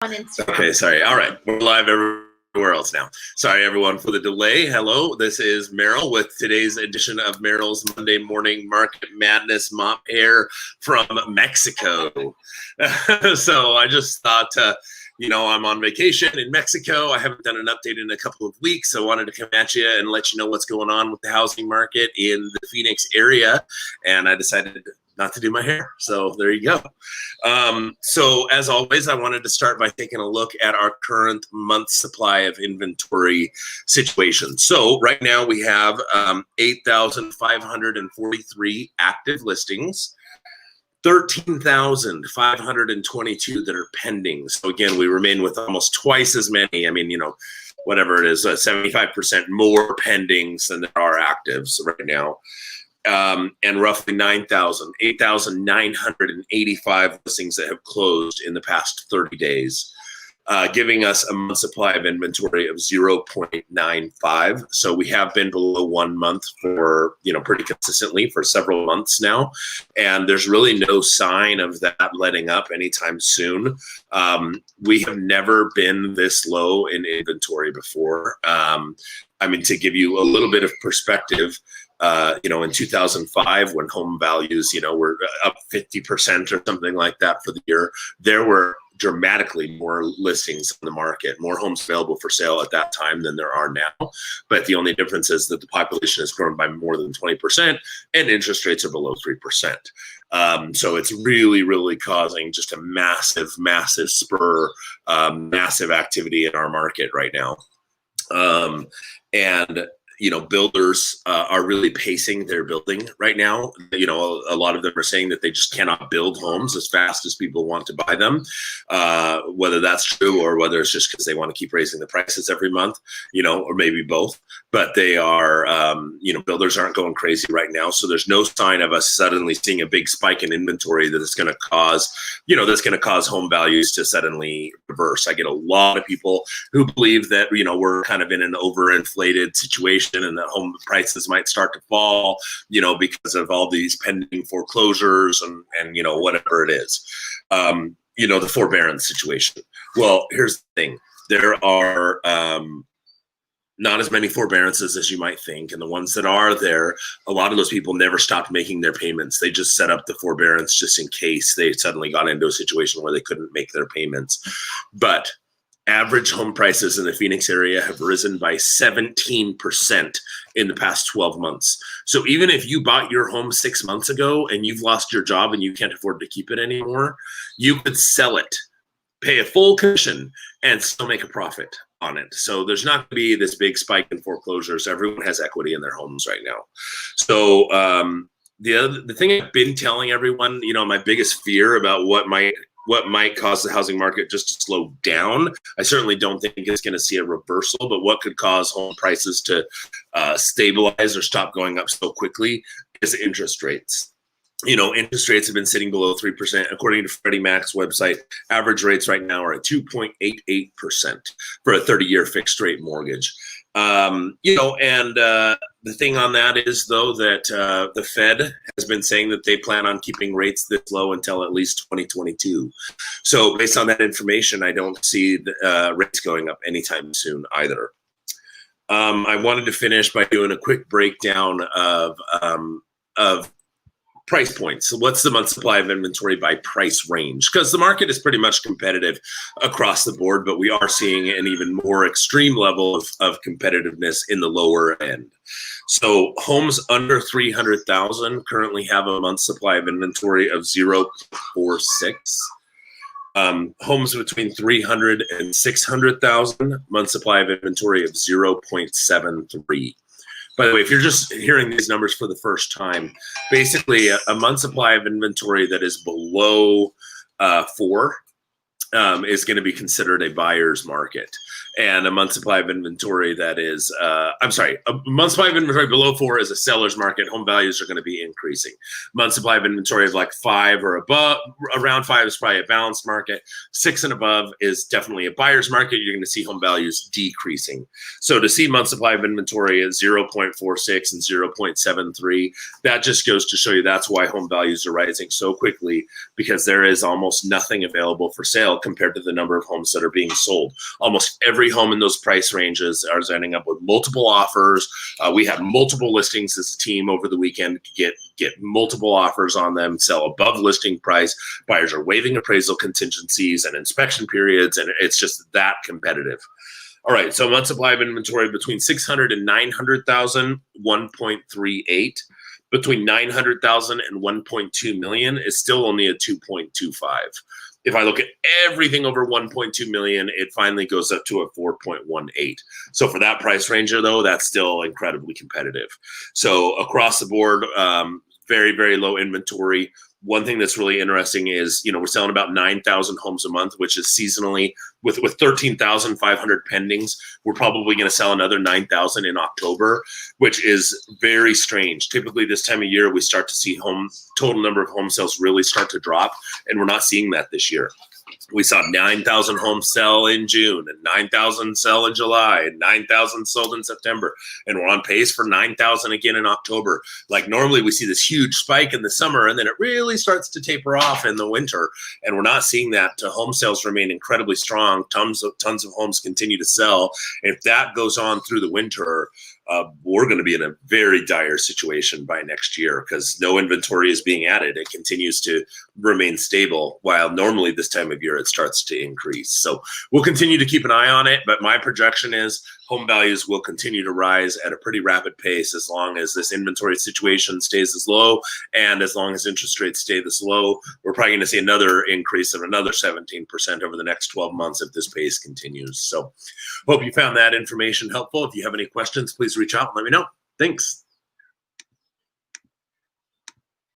on Instagram. Okay, sorry. All right, we're live everywhere else now. Sorry, everyone, for the delay. Hello, this is Merrill with today's edition of Merrill's Monday Morning Market Madness Mop Air from Mexico. So I just thought, I'm on vacation in Mexico. I haven't done an update in a couple of weeks. So I wanted to come at you and let you know what's going on with the housing market in the Phoenix area. And I decided not to do my hair. So there you go. So as always, I wanted to start by taking a look at our current month supply of inventory situation. So right now we have 8,543 active listings, 13,522 that are pending. So again, we remain with almost twice as many. I mean, whatever it is, 75% more pendings than there are actives right now. And roughly 8,985 listings that have closed in the past 30 days, giving us a month supply of inventory of 0.95. So we have been below 1 month for, pretty consistently for several months now. And there's really no sign of that letting up anytime soon. We have never been this low in inventory before. To give you a little bit of perspective, in 2005, when home values, were up 50% or something like that for the year, there were dramatically more listings on the market, more homes available for sale at that time than there are now. But the only difference is that the population has grown by more than 20% and interest rates are below 3%. So it's really, really causing just a massive, massive spur, massive activity in our market right now. Builders are really pacing their building right now. A lot of them are saying that they just cannot build homes as fast as people want to buy them, whether that's true or whether it's just because they want to keep raising the prices every month, or maybe both. But they are, builders aren't going crazy right now. So there's no sign of us suddenly seeing a big spike in inventory that is going to cause, home values to suddenly reverse. I get a lot of people who believe that, we're kind of in an overinflated situation and that home prices might start to fall, because of all these pending foreclosures and whatever it is, the forbearance situation. Well, here's the thing. There are not as many forbearances as you might think. And the ones that are there, a lot of those people never stopped making their payments. They just set up the forbearance just in case they suddenly got into a situation where they couldn't make their payments. But average home prices in the Phoenix area have risen by 17% in the past 12 months. So even if you bought your home 6 months ago and you've lost your job and you can't afford to keep it anymore, you could sell it, pay a full commission, and still make a profit on it. So there's not going to be this big spike in foreclosures. Everyone has equity in their homes right now. So the thing I've been telling everyone, my biggest fear about what might cause the housing market just to slow down. I certainly don't think it's going to see a reversal, but what could cause home prices to stabilize or stop going up so quickly is interest rates. Interest rates have been sitting below 3%. According to Freddie Mac's website, average rates right now are at 2.88% for a 30-year fixed rate mortgage. The thing on that is, though, that the Fed has been saying that they plan on keeping rates this low until at least 2022. So based on that information, I don't see the rates going up anytime soon either. I wanted to finish by doing a quick breakdown of price points. So what's the month supply of inventory by price range? Because the market is pretty much competitive across the board, but we are seeing an even more extreme level of competitiveness in the lower end. So homes under 300,000 currently have a month supply of inventory of 0.46. Homes between 300 and 600,000, month supply of inventory of 0.73. By the way, if you're just hearing these numbers for the first time, basically a month supply of inventory that is below 4 is going to be considered a buyer's market. And a month supply of inventory that is, a month supply of inventory below 4 is a seller's market. Home values are going to be increasing. Month supply of inventory of like 5 or above, around 5 is probably a balanced market. 6 and above is definitely a buyer's market. You're going to see home values decreasing. So to see month supply of inventory at 0.46 and 0.73, that just goes to show you that's why home values are rising so quickly, because there is almost nothing available for sale. compared to the number of homes that are being sold. Almost every home in those price ranges is ending up with multiple offers. We had multiple listings as a team over the weekend, get multiple offers on them, sell above listing price. Buyers are waiving appraisal contingencies and inspection periods, and it's just that competitive. All right, so month supply of inventory between 600 and 900,000, 1.38. Between 900,000 and 1.2 million is still only a 2.25. If I look at everything over 1.2 million, it finally goes up to a 4.18. So for that price range, though, that's still incredibly competitive. So across the board, very, very low inventory. One thing that's really interesting is, we're selling about 9,000 homes a month, which is seasonally with 13,500 pendings. We're probably going to sell another 9,000 in October, which is very strange. Typically this time of year, we start to see total number of home sales really start to drop, and we're not seeing that this year. We saw 9,000 homes sell in June and 9,000 sell in July and 9,000 sold in September. And we're on pace for 9,000 again in October. Like normally we see this huge spike in the summer and then it really starts to taper off in the winter. And we're not seeing that. Home sales remain incredibly strong. Tons of homes continue to sell. If that goes on through the winter, we're going to be in a very dire situation by next year because no inventory is being added. It continues to remain stable, while normally this time of year it starts to increase. So we'll continue to keep an eye on it, but my projection is home values will continue to rise at a pretty rapid pace as long as this inventory situation stays as low, and as long as interest rates stay this low. We're probably going to see another increase of another 17% over the next 12 months if this pace continues. So hope you found that information helpful. If you have any questions, please reach out and let me know. Thanks.